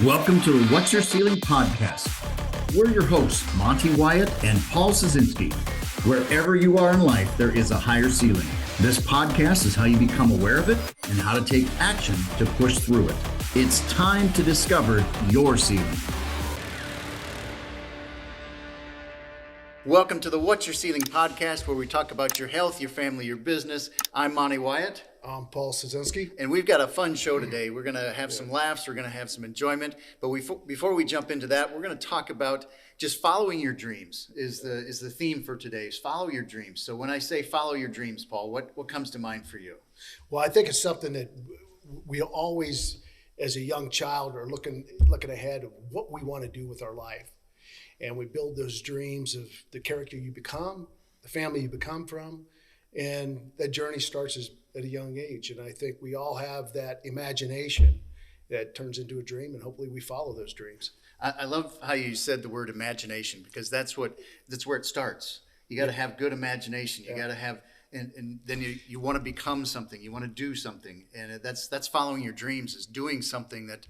Welcome to the What's Your Ceiling podcast. We're your hosts, Monty Wyatt and Paul Szynski. Wherever you are in life, there is a higher ceiling. This podcast is how you become aware of it and how to take action to push through it. It's time to discover your ceiling. Welcome to the What's Your Ceiling podcast, where we talk about your health, your family, your business. I'm Monty Wyatt. I'm Paul Szynski. And we've got a fun show today. We're going to have some laughs. We're going to have some enjoyment. But before we jump into that, we're going to talk about just following your dreams is the theme for today. Is follow your dreams. So when I say follow your dreams, Paul, what comes to mind for you? Well, I think it's something that we always, as a young child, are looking ahead of what we want to do with our life. And we build those dreams of the character you become, the family you become from, and that journey starts at a young age. And I think we all have that imagination that turns into a dream, and hopefully we follow those dreams. I love how you said the word imagination, because that's where it starts. You got to have good imagination. You got to have, and then you want to become something. You want to do something, and that's following your dreams, is doing something that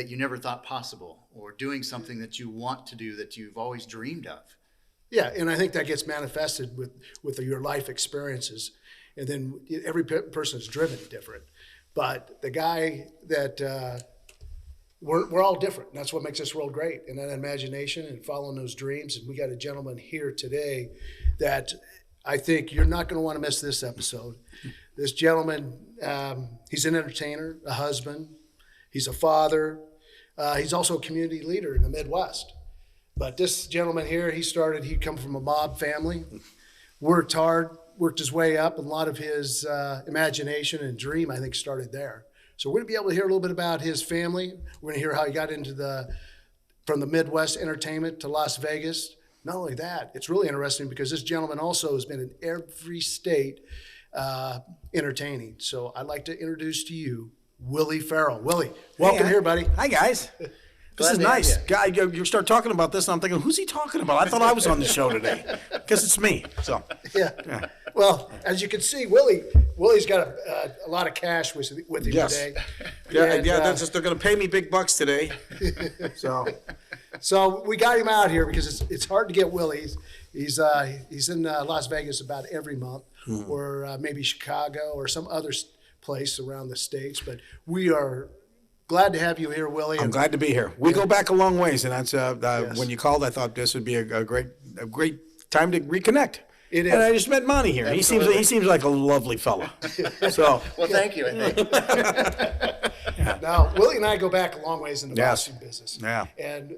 you never thought possible, or doing something that you want to do that you've always dreamed of. Yeah, and I think that gets manifested with your life experiences. And then every person is driven different. But the guy that we're all different. And that's what makes this world great. And that imagination and following those dreams. And we got a gentleman here today that I think you're not going to want to miss this episode. This gentleman, he's an entertainer, a husband. He's a father. He's also a community leader in the Midwest. But this gentleman here, he come from a mob family, worked hard, worked his way up, and a lot of his imagination and dream, I think, started there. So we're going to be able to hear a little bit about his family. We're going to hear how he got from the Midwest entertainment to Las Vegas. Not only that, it's really interesting because this gentleman also has been in every state entertaining. So I'd like to introduce to you Willie Farrell. Willie, welcome here, buddy. Hi, guys. This is nice. Guy, you start talking about this, and I'm thinking, who's he talking about? I thought I was on the show today. Because it's me. So yeah. Well, as you can see, Willie's got a lot of cash with him today. Yeah, that's just, they're going to pay me big bucks today. So we got him out here because it's hard to get Willie. He's in Las Vegas about every month, or maybe Chicago or some other place around the States. But we are glad to have you here, Willie. I'm glad to be here. We go back a long ways, and that's yes. When you called, I thought this would be a great time to reconnect. It is. And I just met Monty here. Absolutely. He seems like a lovely fella. So well, thank you. I think. Now, Willie and I go back a long ways in the boxing business. Yeah. And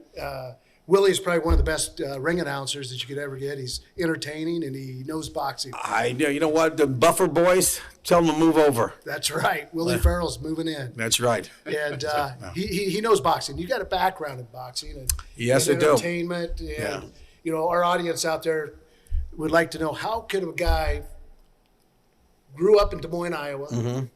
Willie is probably one of the best ring announcers that you could ever get. He's entertaining and he knows boxing. I know. You know what? The Buffer boys, tell them to move over. That's right. Willie Farrell's moving in. That's right. And he knows boxing. You got a background in boxing and yes, I do. Entertainment. And our audience out there would like to know, how could a guy grew up in Des Moines, Iowa,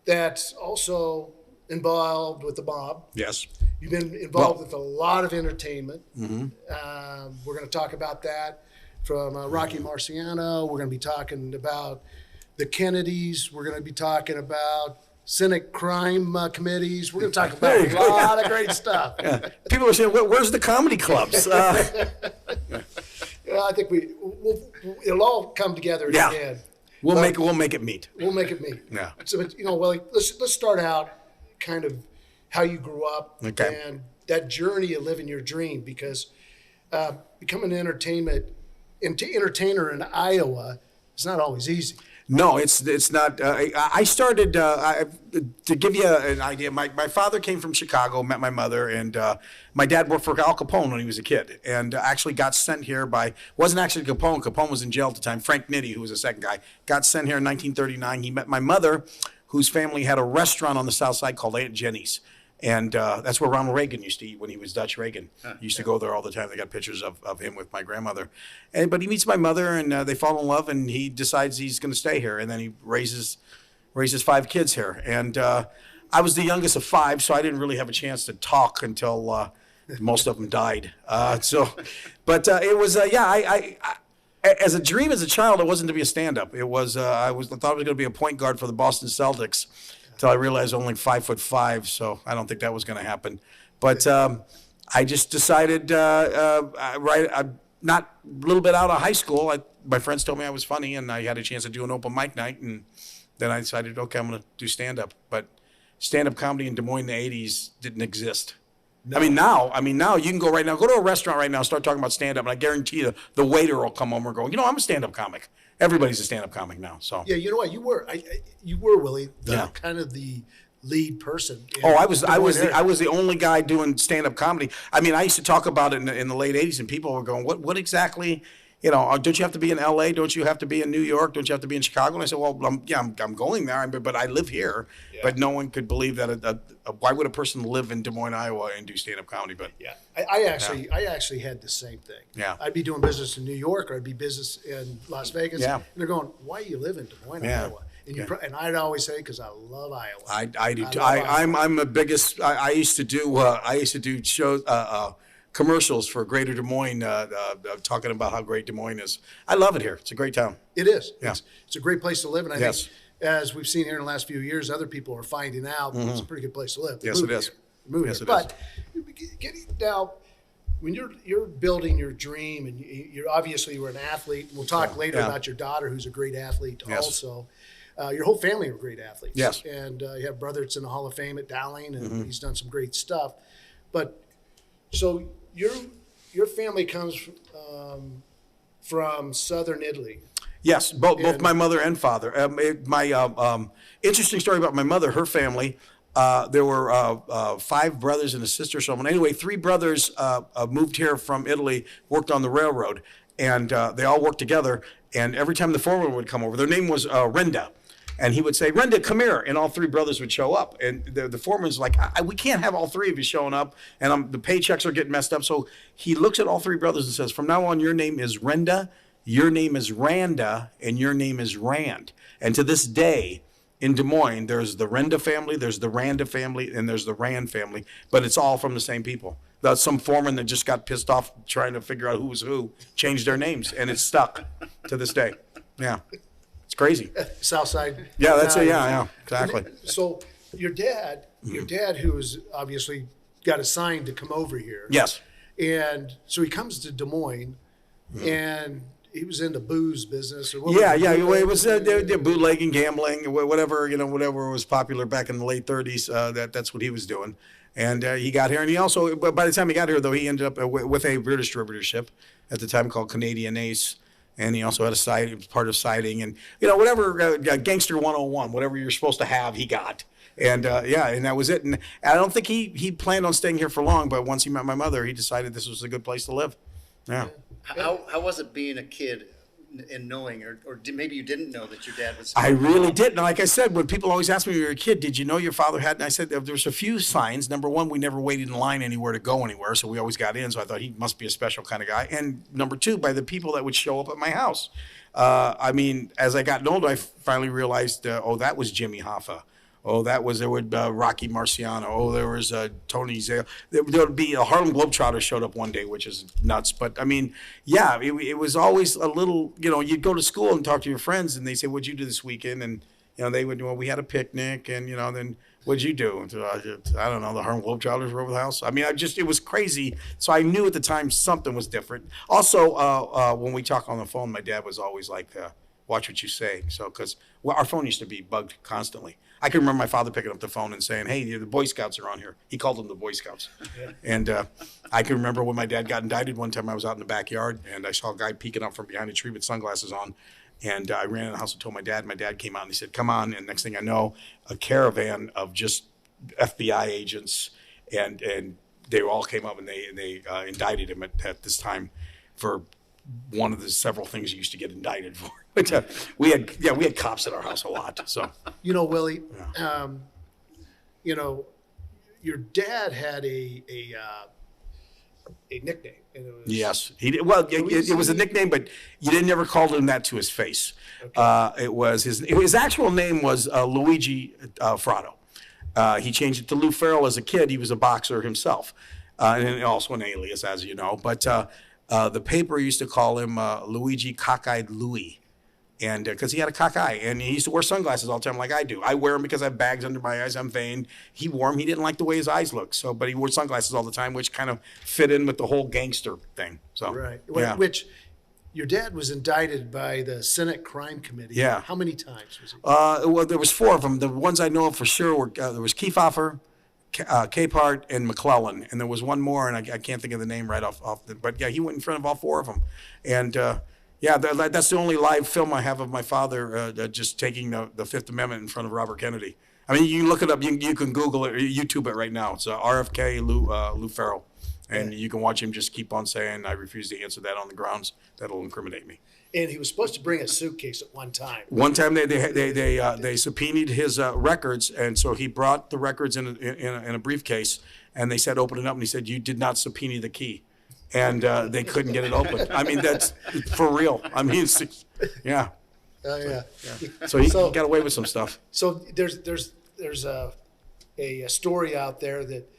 that's also involved with the mob? Yes. You've been involved with a lot of entertainment. We're going to talk about that from Rocky Marciano. We're going to be talking about the Kennedys. We're going to be talking about Senate crime committees. We're going to talk about a lot of great stuff. Yeah. People are saying, where's the comedy clubs? I think it'll all come together in the end. We'll make it meet. We'll make it meet. Yeah. So, Willie, let's start out kind of how you grew up and that journey of living your dream, because becoming an entertainer in Iowa is not always easy. No, it's not. I started, to give you an idea, my father came from Chicago, met my mother, and my dad worked for Al Capone when he was a kid, and actually got sent here wasn't actually Capone. Capone was in jail at the time. Frank Nitti, who was the second guy, got sent here in 1939. He met my mother, whose family had a restaurant on the south side called Aunt Jenny's. And that's where Ronald Reagan used to eat when he was Dutch Reagan. He used to go there all the time. They got pictures of him with my grandmother. But he meets my mother, and they fall in love, and he decides he's going to stay here. And then he raises 5 kids here. And I was the youngest of 5, so I didn't really have a chance to talk until most of them died. It was, as a dream as a child, it wasn't to be a stand-up. It was, I thought I was going to be a point guard for the Boston Celtics. until I realized I'm only 5'5", so I don't think that was going to happen. But I just decided, not a little bit out of high school, my friends told me I was funny, and I had a chance to do an open mic night, and then I decided, okay, I'm going to do stand-up. But stand-up comedy in Des Moines in the 80s didn't exist. No. I mean, now you can go to a restaurant right now, start talking about stand-up, and I guarantee you the waiter will come over and go, I'm a stand-up comic. Everybody's a stand-up comic now. So yeah, you know what? You were Willie, kind of the lead person. I was the only guy doing stand-up comedy. I mean, I used to talk about it in the late 80s, and people were going, what exactly, don't you have to be in LA? Don't you have to be in New York? Don't you have to be in Chicago? And I said, well, I'm going there, but I live here. Yeah. But no one could believe that why would a person live in Des Moines, Iowa and do stand-up comedy? But yeah, I actually had the same thing. Yeah. I'd be doing business in New York, or I'd be business in Las Vegas. Yeah. And they're going, why do you live in Des Moines, Iowa? And, and I'd always say, because I love Iowa. I do too. I'm the biggest. I used to do shows, commercials for Greater Des Moines, talking about how great Des Moines is. I love it here. It's a great town. It is. Yeah. It's a great place to live, and I think, as we've seen here in the last few years, other people are finding out it's a pretty good place to live. Yes, it is. But getting now, when you're building your dream, and you're obviously an athlete. We'll talk later about your daughter, who's a great athlete also. Your whole family are great athletes. Yes. And you have a brother that's in the Hall of Fame at Dowling, and he's done some great stuff. But so your family comes from southern Italy. Yes, both my mother and father. My interesting story about my mother, her family, there were 5 brothers and a sister. So anyway, 3 brothers moved here from Italy, worked on the railroad, and they all worked together. And every time the foreman would come over, their name was Renda. And he would say, Renda, come here. And all 3 brothers would show up. And the foreman's like, we can't have all 3 of you showing up. And the paychecks are getting messed up. So he looks at all 3 brothers and says, from now on, your name is Renda, your name is Randa, and your name is Rand. And to this day, in Des Moines, there's the Renda family, there's the Randa family, and there's the Rand family. But it's all from the same people. Some foreman that just got pissed off trying to figure out who was who changed their names. And it's stuck to this day. Yeah. It's crazy. Southside. Yeah, that's it. Yeah, exactly. So your dad, who's obviously got assigned to come over here. Yes. And so he comes to Des Moines, and he was into booze business or what? It was bootlegging, gambling, whatever was popular back in the late 30s. That's what he was doing. And he got here, and he also, by the time he got here, though, he ended up with a beer distributorship at the time called Canadian Ace. And he also had part of siding, and whatever Gangster 101, whatever you're supposed to have, he got. And and that was it. And I don't think he planned on staying here for long, but once he met my mother, he decided this was a good place to live. Yeah. How was it being a kid and knowing, or maybe you didn't know that your dad was? I really didn't. Like I said, when people always ask me when you were a kid, did you know your father had? And I said there was a few signs. Number one, we never waited in line anywhere to go anywhere, so we always got in. So I thought he must be a special kind of guy. And number two, by the people that would show up at my house. I mean, as I got older, I finally realized, that was Jimmy Hoffa. Oh, there would Rocky Marciano. Oh, there was Tony Zale. There would be a Harlem Globetrotter showed up one day, which is nuts. But I mean, yeah, it was always a little. You'd go to school and talk to your friends, and they say, "What'd you do this weekend?" And they would, we had a picnic, and then what'd you do? And I don't know. The Harlem Globetrotters were over the house. I mean, it was crazy. So I knew at the time something was different. Also, when we talk on the phone, my dad was always like, "Watch what you say." So because our phone used to be bugged constantly. I can remember my father picking up the phone and saying, "Hey, the Boy Scouts are on here." He called them the Boy Scouts. Yeah. And I can remember when my dad got indicted one time. I was out in the backyard, and I saw a guy peeking up from behind a tree with sunglasses on. And I ran in the house and told my dad. My dad came out and he said, "Come on." And next thing I know, a caravan of just FBI agents, and they all came up and they indicted him at this time for one of the several things he used to get indicted for. But we had cops at our house a lot. So Willie, your dad had a nickname. And it was, yes, he did. Well, it was a nickname, but you didn't ever call him that to his face. Okay. It was his actual name was Luigi Frado. He changed it to Lou Farrell as a kid. He was a boxer himself, and also an alias, as you know. But the paper used to call him Luigi Cockeyed Louie. And because he had a cock eye, and he used to wear sunglasses all the time like I do. I wear them because I have bags under my eyes. I'm vain. He wore them. He didn't like the way his eyes looked. So, but he wore sunglasses all the time, which kind of fit in with the whole gangster thing. So, Right. yeah. Which your dad was indicted by the Senate Crime Committee. Yeah. How many times was he? Well, there was 4 of them. The ones I know of for sure were there was Kefauver, Capehart, and McClellan, and there was one more, and I can't think of the name right off but yeah, he went in front of all 4 of them, and yeah, that's the only live film I have of my father just taking the Fifth Amendment in front of Robert Kennedy. I mean, you look it up, you can Google it, YouTube it right now. It's RFK Lou Farrell, and you can watch him just keep on saying, "I refuse to answer that on the grounds that'll incriminate me." And he was supposed to bring a suitcase at one time. One time they subpoenaed his records, and so he brought the records in a briefcase, and they said open it up, and he said you did not subpoena the key, and they couldn't get it open. I mean that's for real. I mean, yeah. Oh yeah. So he got away with some stuff. So there's a story out there that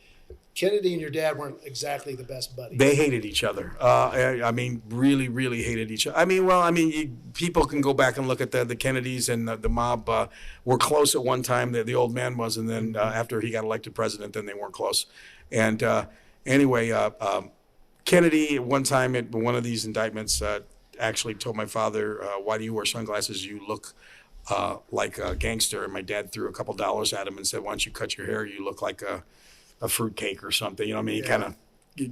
Kennedy and your dad weren't exactly the best buddies. They hated each other. I mean, really, really hated each other. I mean, people can go back and look at the Kennedys and the mob were close at one time. The old man was, and then after he got elected president, then they weren't close. And anyway, Kennedy at one time at one of these indictments actually told my father, "Why do you wear sunglasses? You look like a gangster." And my dad threw a couple dollars at him and said, "Why don't you cut your hair? You look like a fruitcake or something." You know what I mean? He kind of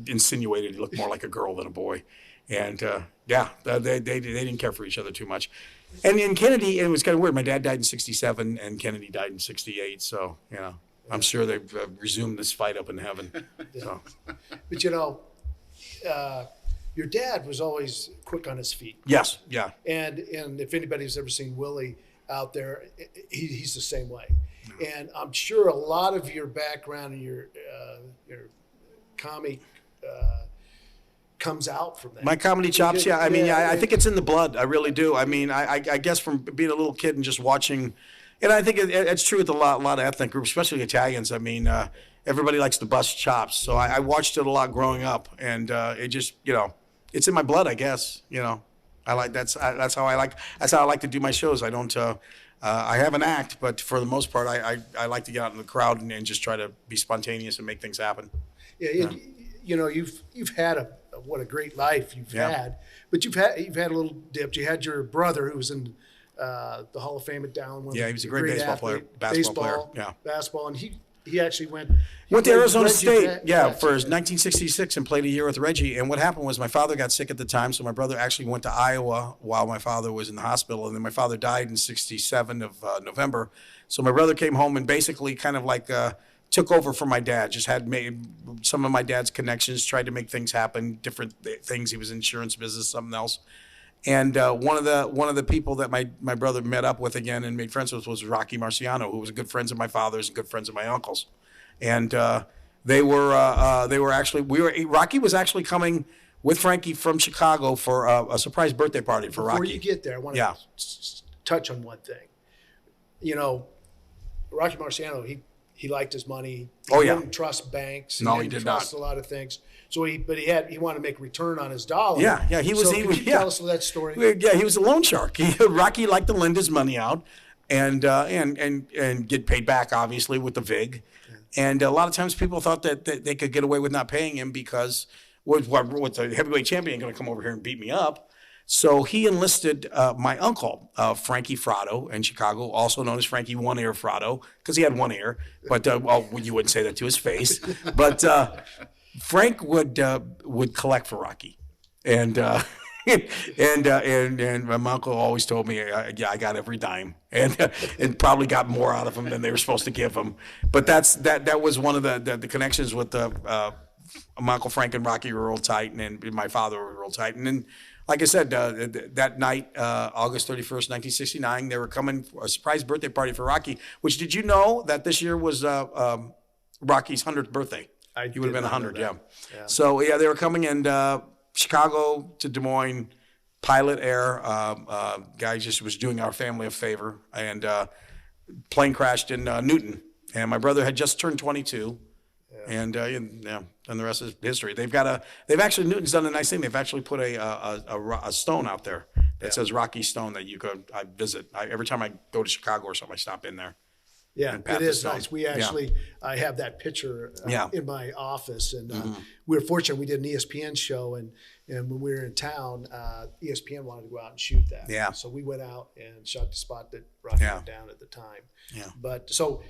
insinuated he looked more like a girl than a boy. And yeah, they didn't care for each other too much. And in Kennedy, it was kind of weird. My dad died in 1967 and Kennedy died in 1968. So, you know, I'm sure they've resumed this fight up in heaven. So. But you know, your dad was always quick on his feet. Yes, yeah. And if anybody's ever seen Willie out there, he's the same way. And I'm sure a lot of your background and your comic comes out from that. My comedy chops, yeah. I mean, I think it's in the blood. I really do. I mean, I guess from being a little kid and just watching, and I think it's true with a lot of ethnic groups, especially Italians. I mean, everybody likes to bust chops. So I watched it a lot growing up, and it just, you know, it's in my blood, I guess. You know, that's how I like to do my shows. I don't. I have an act, but for the most part, I like to get out in the crowd and just try to be spontaneous and make things happen. Yeah, you know, you've had what a great life you've had, but you've had a little dip. You had your brother who was in the Hall of Fame at Down. Yeah, he was a great baseball player. Basketball, and he actually went to Arizona State, for his 1966 and played a year with Reggie. And what happened was my father got sick at the time, so my brother actually went to Iowa while my father was in the hospital. And then my father died in 1967 of November. So my brother came home and basically kind of like took over for my dad. Just had made some of my dad's connections, tried to make things happen, different things. He was in insurance business, something else. And one of the people that my brother met up with again and made friends with was Rocky Marciano, who was good friends of my father's and good friends of my uncle's. And Rocky was actually coming with Frankie from Chicago for a surprise birthday party for Rocky. Before you get there, I want to touch on one thing. You know, Rocky Marciano, he liked his money. He didn't trust banks. No, he did not. Trust a lot of things. So he wanted to make a return on his dollar. Yeah. He was. Tell us that story. Yeah, he was a loan shark. Rocky liked to lend his money out, and get paid back obviously with the vig. And a lot of times people thought that they could get away with not paying him because what's the heavyweight champion going to come over here and beat me up? So he enlisted my uncle, Frankie Fratto in Chicago, also known as Frankie One Ear Fratto, because he had one ear, but you wouldn't say that to his face. But Frank would collect for Rocky, and my uncle always told me, I got every dime, and probably got more out of him than they were supposed to give him. But that was one of the connections with my Uncle Frank and Rocky were real tight, and my father were real tight. And then, like I said, that night, August 31st, 1969, they were coming for a surprise birthday party for Rocky. Which, did you know that this year was Rocky's 100th birthday? He would have been 100, yeah. So they were coming in Chicago to Des Moines, Pilot Air. Guy just was doing our family a favor, and plane crashed in Newton. And my brother had just turned 22. And the rest is history. Newton's done a nice thing. They've actually put a stone out there that says Rocky Stone that I visit. Every time I go to Chicago or something, I stop in there. Yeah, And pat it the is stone. nice. We actually, I have that picture in my office, and we were fortunate. We did an ESPN show, and when we were in town, ESPN wanted to go out and shoot that. Yeah. So we went out and shot the spot that Rocky went down at the time. Yeah. But so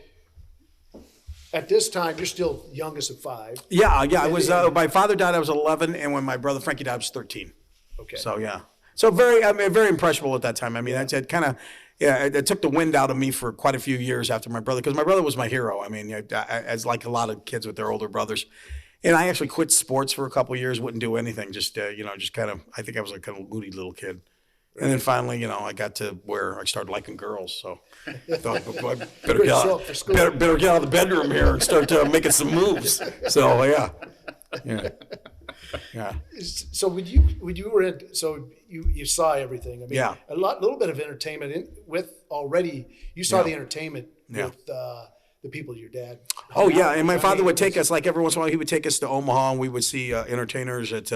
at this time, you're still youngest of 5. Yeah. I was. My father died. I was 11, and when my brother Frankie died, I was 13. Okay. So yeah. So very impressionable at that time. I mean, it kind of. Yeah, it took the wind out of me for quite a few years after my brother, because my brother was my hero. I mean, as like a lot of kids with their older brothers. And I actually quit sports for a couple of years, wouldn't do anything, just kind of, I think I was a kind of moody little kid. And then finally, I got to where I started liking girls. So I thought, well, I better get out of the bedroom here and start making some moves. So, yeah. So when you were in, so you saw everything. I mean, Yeah. little bit of entertainment you saw the entertainment Yeah. with the people your dad. Oh yeah, and my father would take us, like every once in a while, he would take us to Omaha, and we would see entertainers at,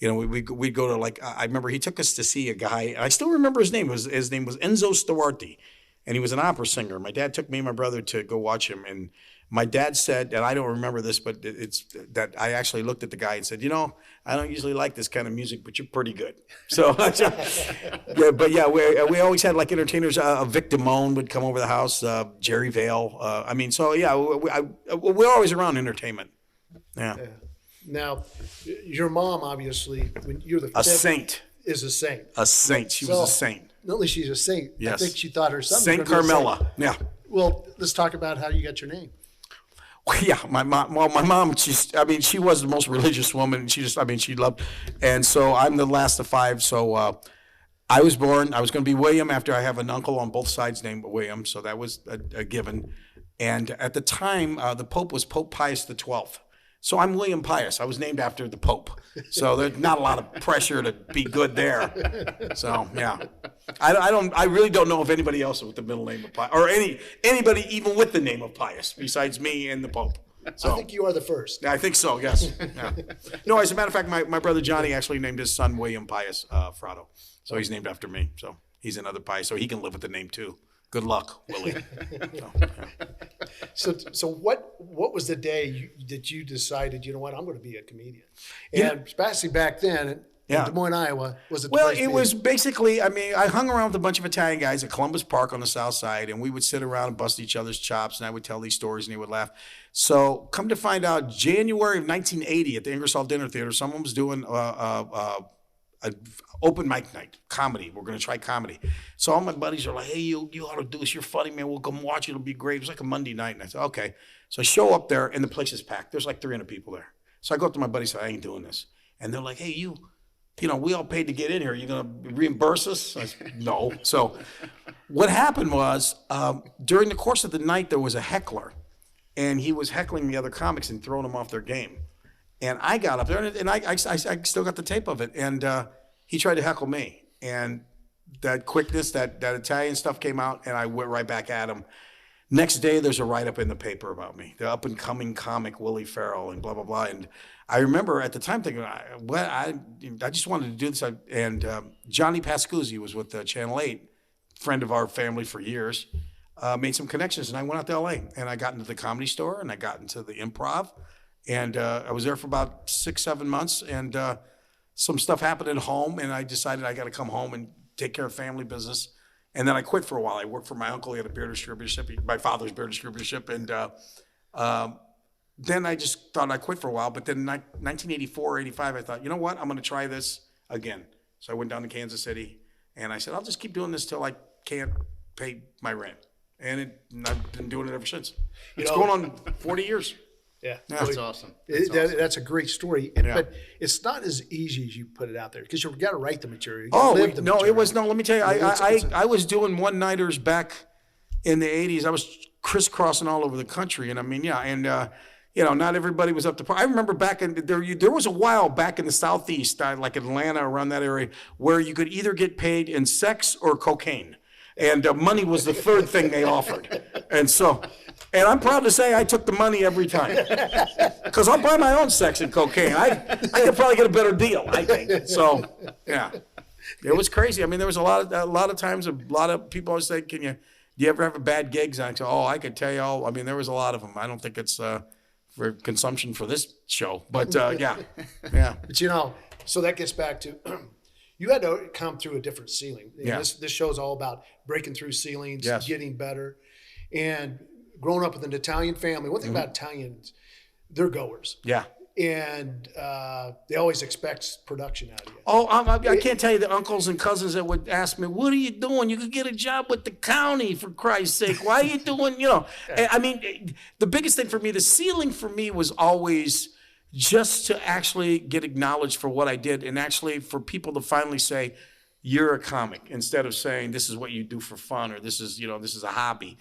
we'd go to, like, I remember he took us to see a guy, I still remember his name. His name was Enzo Stuarti, and he was an opera singer. My dad took me and my brother to go watch him, and my dad said, and I don't remember this, but it's that I actually looked at the guy and said, I don't usually like this kind of music, but you're pretty good. So, we always had like entertainers. Vic Damone would come over the house, Jerry Vale. We're always around entertainment. Yeah. Now, your mom, obviously, when you're the A fifth, saint. is a saint. A saint. She was a saint. Not only she's a saint, Yes. I think she thought her son Saint was gonna be a Carmela. saint. Yeah. Well, let's talk about how you got your name. Yeah, my mom. Well, my mom. She was the most religious woman. She loved. And so I'm the last of 5. So I was born. I was going to be William after I have an uncle on both sides named William. So that was a given. And at the time, the Pope was Pope Pius XII. So I'm William Pius. I was named after the Pope. So there's not a lot of pressure to be good there. So yeah, I really don't know if anybody else with the middle name of Pius, or anybody even with the name of Pius besides me and the Pope. So I think you are the first. I think so. Yes. Yeah. No, as a matter of fact, my brother Johnny actually named his son William Pius Frado. So he's named after me. So he's another Pius. So he can live with the name too. Good luck, Willie. So what was the day that you decided, I'm going to be a comedian? And especially back then in Des Moines, Iowa, was it the Well, place to it be? was basically, I hung around with a bunch of Italian guys at Columbus Park on the south side, and we would sit around and bust each other's chops, and I would tell these stories, and they would laugh. So come to find out, January of 1980 at the Ingersoll Dinner Theater, someone was doing an open mic night, comedy. We're going to try comedy. So all my buddies are like, hey, you ought to do this. You're funny, man. We'll come watch it. It'll be great. It was like a Monday night. And I said, okay. So I show up there, and the place is packed. There's like 300 people there. So I go up to my buddies and say, I ain't doing this. And they're like, hey, we all paid to get in here. Are you going to reimburse us? I said, no. So what happened was, during the course of the night, there was a heckler, and he was heckling the other comics and throwing them off their game. And I got up there, and I still got the tape of it, and he tried to heckle me. And that quickness, that Italian stuff came out, and I went right back at him. Next day, there's a write-up in the paper about me, the up-and-coming comic Willie Farrell, and blah, blah, blah. And I remember at the time thinking, I just wanted to do this. And Johnny Pascuzzi was with Channel 8, friend of our family for years, made some connections, and I went out to L.A., and I got into the Comedy Store, and I got into the Improv, and I was there for about 6-7 months, and some stuff happened at home, and I decided I got to come home and take care of family business. And then I quit for a while. I worked for my uncle. He had a beer distributorship, my father's beer distributorship. And then I just thought I quit for a while. But then in 1984, 85, I thought, you know what? I'm going to try this again. So I went down to Kansas City, and I said, I'll just keep doing this till I can't pay my rent. And I've been doing it ever since. It's going on 40 years. Yeah, That's awesome. That's a great story, but it's not as easy as you put it out there because you've got to write the material. Let me tell you, I was doing one-nighters back in the 80s. I was crisscrossing all over the country, and not everybody was up to par. I remember back in there was a while back in the Southeast, like Atlanta, around that area, where you could either get paid in sex or cocaine, and money was the third thing they offered, And I'm proud to say I took the money every time. Because I'll buy my own sex and cocaine. I could probably get a better deal, I think. So, yeah. It was crazy. I mean, there was a lot of times, a lot of people always say, do you ever have a bad gigs? And I go, I could tell you all. I mean, there was a lot of them. I don't think it's for consumption for this show, but yeah. But so that gets back to you had to come through a different ceiling. Yeah. This show is all about breaking through ceilings, Yes. getting better, and growing up with an Italian family. One thing about Italians, they're goers. Yeah. And they always expect production out of you. Oh, I can't tell you the uncles and cousins that would ask me, "What are you doing? You could get a job with the county, for Christ's sake. Why are you doing?" I mean, the biggest thing for me, the ceiling for me was always just to actually get acknowledged for what I did, and actually for people to finally say, "You're a comic," instead of saying, "This is what you do for fun," or "This is a hobby."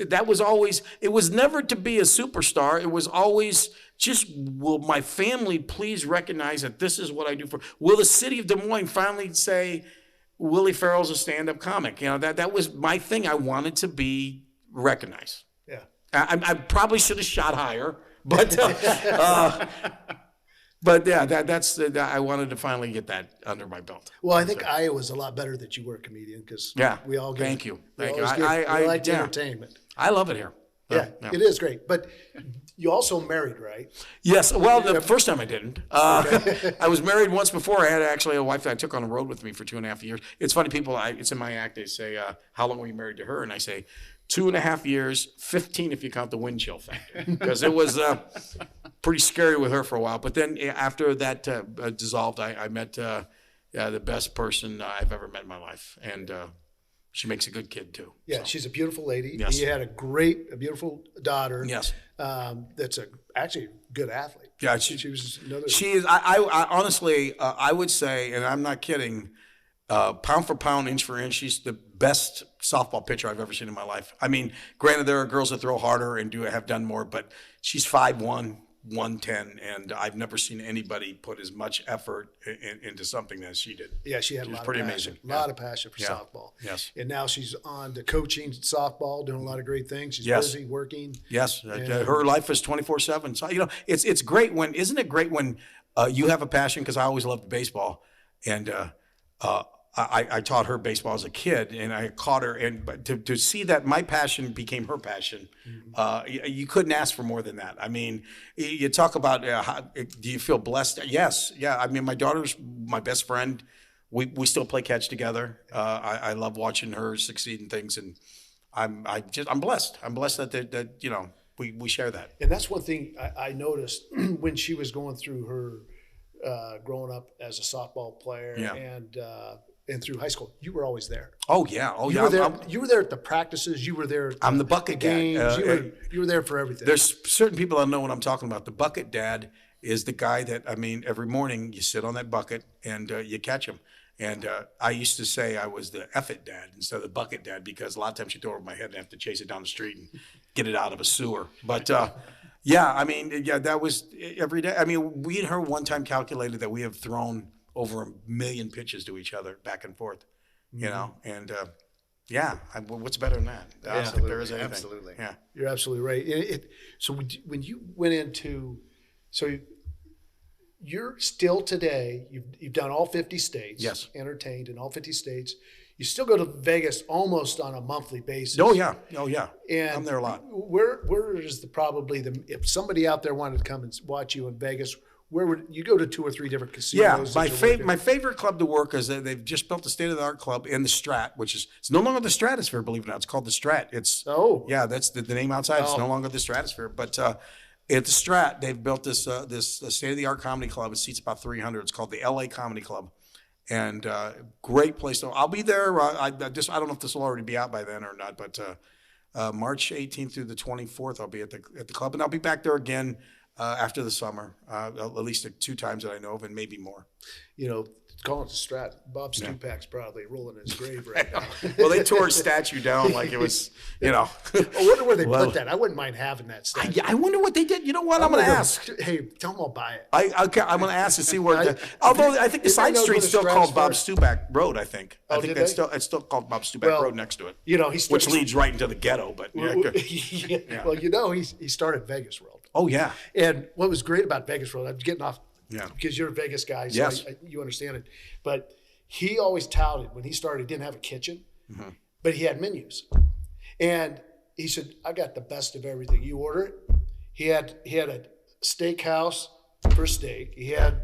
That was always, it was never to be a superstar. It was always just, will my family please recognize that this is what I do for, will the city of Des Moines finally say, Willie Farrell's a stand-up comic? That was my thing. I wanted to be recognized. Yeah. I probably should have shot higher, but yeah, that's I wanted to finally get that under my belt. Well, I think Iowa's a lot better that you were a comedian because we all get Thank you. We like entertainment. I love it here. Yeah, it is great. But you also married, right? Yes. Well, the first time I didn't. I was married once before. I had actually a wife that I took on the road with me for 2.5 years. It's funny, people, it's in my act, they say, how long were you married to her? And I say, 2.5 years, 15 if you count the wind chill factor. Because it was pretty scary with her for a while. But then after that dissolved, I met the best person I've ever met in my life. And she makes a good kid too. Yeah, so. She's a beautiful lady. Yes. You had a beautiful daughter. Yes. That's actually a good athlete. Yeah, she was another. She is. I honestly, I would say, and I'm not kidding, pound for pound, inch for inch, she's the best softball pitcher I've ever seen in my life. I mean, granted, there are girls that throw harder and have done more, but she's 5'1", 110, and I've never seen anybody put as much effort into something as she did. Yeah, she had a lot of passion. A lot of passion for softball. Yes. And now she's on to coaching softball, doing a lot of great things. She's busy working. Yes. Her life is 24/7. So, it's great when, isn't it great when you have a passion? Because I always loved baseball, and I taught her baseball as a kid, and I caught her. And to see that my passion became her passion, you couldn't ask for more than that. I mean, you talk about do you feel blessed? Yes, yeah. I mean, my daughter's my best friend. We still play catch together. I love watching her succeed in things, and I'm blessed. I'm blessed that we share that. And that's one thing I noticed when she was going through her growing up as a softball player and through high school. You were always there. Oh yeah, you were there. You were there at the practices. You were there. At I'm the bucket games. dad. You were there for everything. There's certain people that know what I'm talking about. The bucket dad is the guy that, I mean, every morning you sit on that bucket and you catch him. And I used to say I was the F it dad instead of the bucket dad, because a lot of times you throw it over my head and I have to chase it down the street and get it out of a sewer. But yeah, I mean, that was every day. I mean, we and her one time calculated that we have thrown over 1 million pitches to each other back and forth, and what's better than that? I don't think there is anything. Absolutely. Yeah. You're absolutely right. So when you went into, you're still today, you've done all 50 states, yes, entertained in all 50 states. You still go to Vegas almost on a monthly basis. Oh yeah. And I'm there a lot. Where is if somebody out there wanted to come and watch you in Vegas, where would you go to 2 or 3 different casinos? Yeah, my favorite club to work is that they've just built a state-of-the-art club in the Strat, which is, it's no longer the Stratosphere, believe it or not. It's called the Strat. That's the name outside. It's no longer the Stratosphere, but at the Strat, they've built this state-of-the-art comedy club. It seats about 300. It's called the LA Comedy Club, and great place. I'll be there. I don't know if this will already be out by then or not, but March 18th through the 24th, I'll be at the club, and I'll be back there again after the summer, at least 2 times that I know of, and maybe more. Call it the Strat. Bob Stupak's probably rolling in his grave right now. Well, they tore his statue down like it was, I wonder where they put that. I wouldn't mind having that statue. I wonder what they did. You know what? I'm going to ask. Hey, tell them I'll buy it. I'm going to ask to see where. Although I think the side street's still called Bob Stupak Road. I think it's still called Bob Stupak Road next to it. Which leads right into the ghetto. But well, he started Vegas World. Oh yeah. And what was great about Vegas World, I'm getting off. Yeah. Because you're a Vegas guy, so yes, you understand it. But he always touted when he started, he didn't have a kitchen, but he had menus. And he said, I got the best of everything. You order it. He had a steakhouse for steak. He had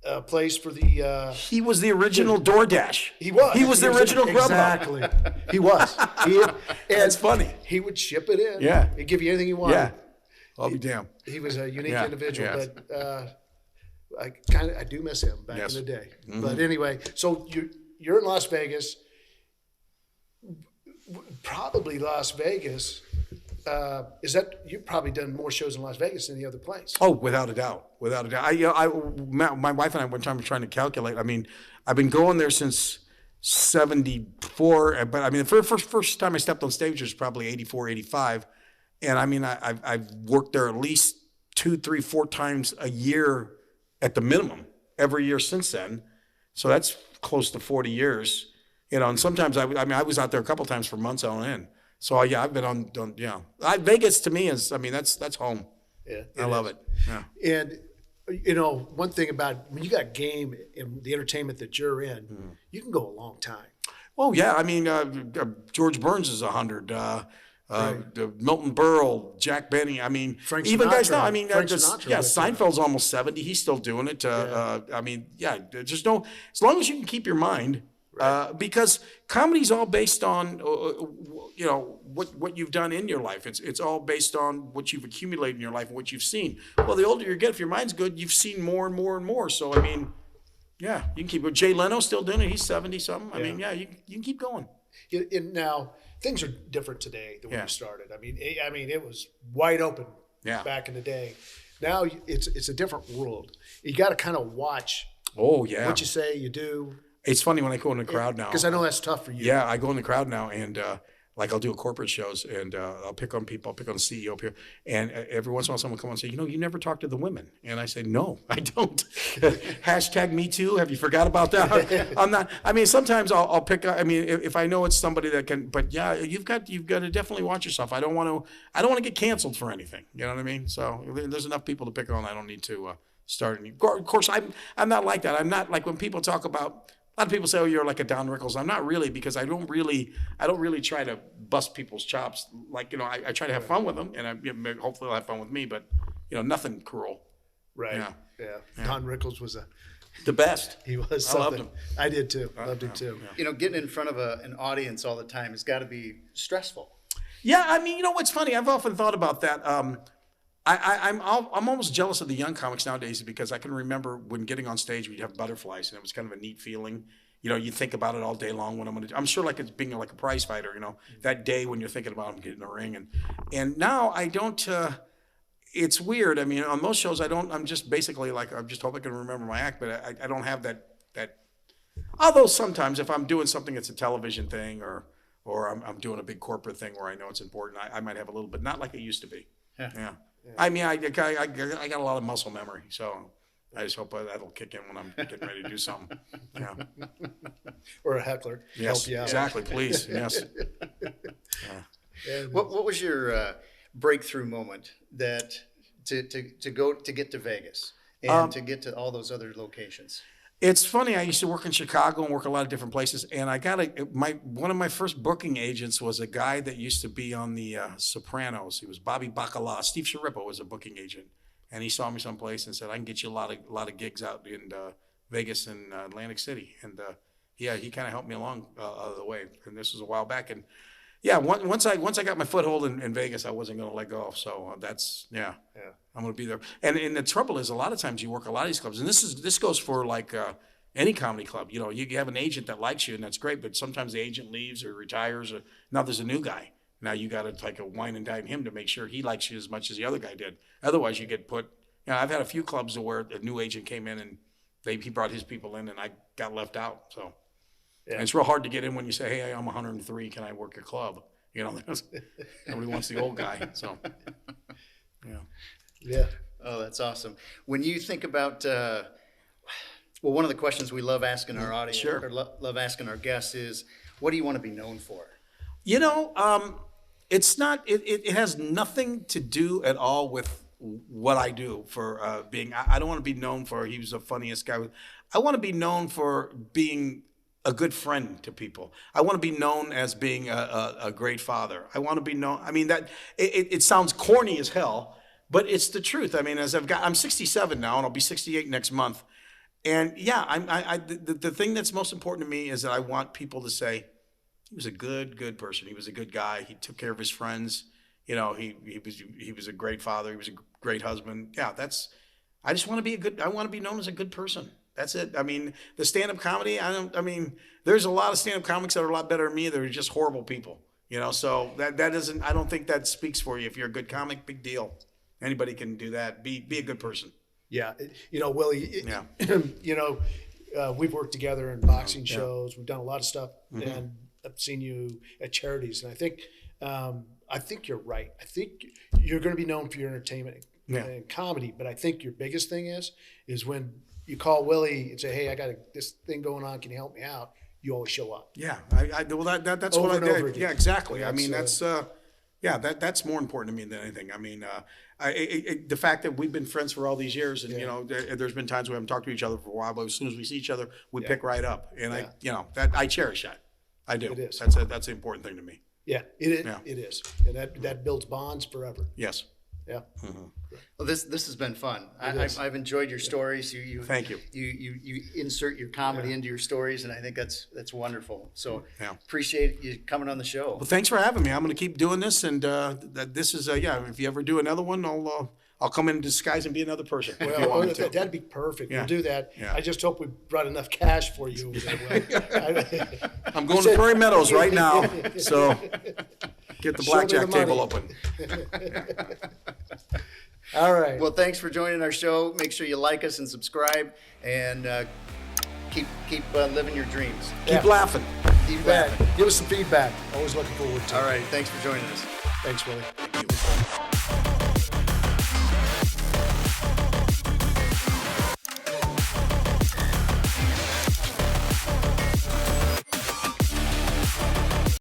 a place for the. He was the original DoorDash. He was. He was the original Grubhub. Exactly. He was. That's funny. He would ship it in. Yeah. He'd give you anything you wanted. Yeah. I'll be damned. He was a unique Yeah, individual, yes. but I do miss him back Yes. in the day. But anyway, so you're in Las Vegas. Probably Las Vegas. Is that you've probably done more shows in Las Vegas than any other place? Oh, without a doubt, without a doubt. My wife and I one time were trying to calculate. I mean, I've been going there since '74, but I mean, the first time I stepped on stage was probably '84, '85, and I mean, I've worked there at least 2, 3, 4 times a year at the minimum every year since then. So that's close to 40 years. And sometimes I was out there a couple times for months on end. So yeah, I've been on Vegas to me is, that's home. Yeah, I love it. Yeah. And one thing about when you got game and the entertainment that you're in, you can go a long time. Oh yeah, I mean George Burns is 100. Milton Berle, Jack Benny. I mean, Frank even Sinatra. guys now. I mean, Frank Sinatra was, Seinfeld's almost 70. He's still doing it. I mean, just don't. As long as you can keep your mind. Because comedy's all based on, what you've done in your life. It's all based on what you've accumulated in your life and what you've seen. Well, the older you get, if your mind's good, you've seen more and more and more. So, I mean, yeah, you can keep it. Jay Leno's still doing it. He's 70-something. I mean, you can keep going. Now, things are different today than when you started. I mean, it was wide open back in the day. Now it's a different world. You got to kind of watch what you say, you do. It's funny when I go in the crowd now. Because I know that's tough for you. Yeah, I go in the crowd now and like I'll do corporate shows and I'll pick on people. I'll pick on the CEO up here. And every once in a while someone will come on and say, you never talk to the women. And I say, no, I don't. Hashtag me too. Have you forgot about that? I'm not. I mean, sometimes I'll pick. I mean, if I know it's somebody that can. But yeah, you've got to definitely watch yourself. I don't want to get canceled for anything. You know what I mean? So there's enough people to pick on. I don't need to start any. Of course, I'm not like that. I'm not like when people talk about. A lot of people say, "Oh, you're like a Don Rickles." I'm not really, because I don't really try to bust people's chops. Like, I try to have fun with them, and hopefully they'll have fun with me. But nothing cruel. Right. Yeah. Don Rickles was the best. He was. I loved him. I did too. Loved him too. Yeah. Getting in front of an audience all the time has got to be stressful. Yeah, I mean, what's funny? I've often thought about that. I'm almost jealous of the young comics nowadays, because I can remember when getting on stage, we'd have butterflies, and it was kind of a neat feeling. You think about it all day long. What I'm going to do. I'm sure, like it's being like a prize fighter. That day when you're thinking about getting in the ring, and now I don't. It's weird. I mean, on most shows, I don't. I'm just basically like I just hope I can remember my act, but I don't have that. Although sometimes if I'm doing something that's a television thing or I'm doing a big corporate thing where I know it's important, I might have a little, but not like it used to be. Yeah. I mean, I got a lot of muscle memory, so I just hope that'll kick in when I'm getting ready to do something. Yeah. Or a heckler. Yes, help you out. exactly. Please. Yes. What was your breakthrough moment that to get to Vegas and to get to all those other locations? It's funny. I used to work in Chicago and work a lot of different places, and I got one of my first booking agents was a guy that used to be on the Sopranos. He was Bobby Bacala. Steve Sciarippo was a booking agent, and he saw me someplace and said, "I can get you a lot of gigs out in Vegas and Atlantic City." And he kind of helped me along the way. And this was a while back. And yeah, once I got my foothold in Vegas, I wasn't going to let go. So I'm going to be there. And the trouble is, a lot of times you work a lot of these clubs, and this goes for like any comedy club. You have an agent that likes you, and that's great. But sometimes the agent leaves or retires, or now there's a new guy. Now you got to like a wine and dine him to make sure he likes you as much as the other guy did. Otherwise, you get put. I've had a few clubs where a new agent came in and he brought his people in, and I got left out. So. Yeah. And it's real hard to get in when you say, "Hey, I'm 103. Can I work your club?" Nobody wants the old guy. So, yeah. Oh, that's awesome. When you think about, one of the questions we love asking our audience, or love asking our guests is, what do you want to be known for? It's not. It has nothing to do at all with what I do for being. I don't want to be known for he was the funniest guy. I want to be known for being a good friend to people. I want to be known as being a great father. I want to be known. I mean, that it sounds corny as hell, but it's the truth. I mean, I'm 67 now, and I'll be 68 next month. And yeah, the thing that's most important to me is that I want people to say, he was a good person. He was a good guy. He took care of his friends. You know, he was a great father. He was a great husband. Yeah, I just want to be I want to be known as a good person. That's it. I mean, the stand-up comedy, there's a lot of stand-up comics that are a lot better than me. They're just horrible people, you know? So that doesn't, I don't think that speaks for you. If you're a good comic, big deal. Anybody can do that. Be a good person. Yeah. You know, Willie, Yeah. you know, we've worked together in boxing shows. We've done a lot of stuff, and I've seen you at charities. And I think you're right. I think you're going to be known for your entertainment and comedy. But I think your biggest thing is when you call Willie and say, "Hey, I got this thing going on. Can you help me out?" You always show up. Yeah. That's Over what I and over did. again. Yeah, exactly. I That's, mean, that's more important to me than anything. I mean, the fact that we've been friends for all these years, and you know, there's been times we haven't talked to each other for a while, but as soon as we see each other, we pick right up, and I cherish that. I do. It is. That's an important thing to me. Yeah, it is, and that builds bonds forever. Yes. Yeah. Well, this has been fun. I've enjoyed your stories. You Thank you. You insert your comedy into your stories, and I think that's wonderful. So Yeah. appreciate you coming on the show. Well, thanks for having me. I'm going to keep doing this, and this is if you ever do another one, I'll come in disguise and be another person. if you want me to. That'd be perfect. Yeah. We'll do that. Yeah. I just hope we brought enough cash for you. I'm going to Prairie Meadows right now, so get the Show me the blackjack table money. open. All right. Well, thanks for joining our show. Make sure you like us and subscribe, and keep living your dreams. Keep laughing. Keep laughing. Give us some feedback. Always looking forward to it. All right. Thanks for joining us. Thanks, Willie.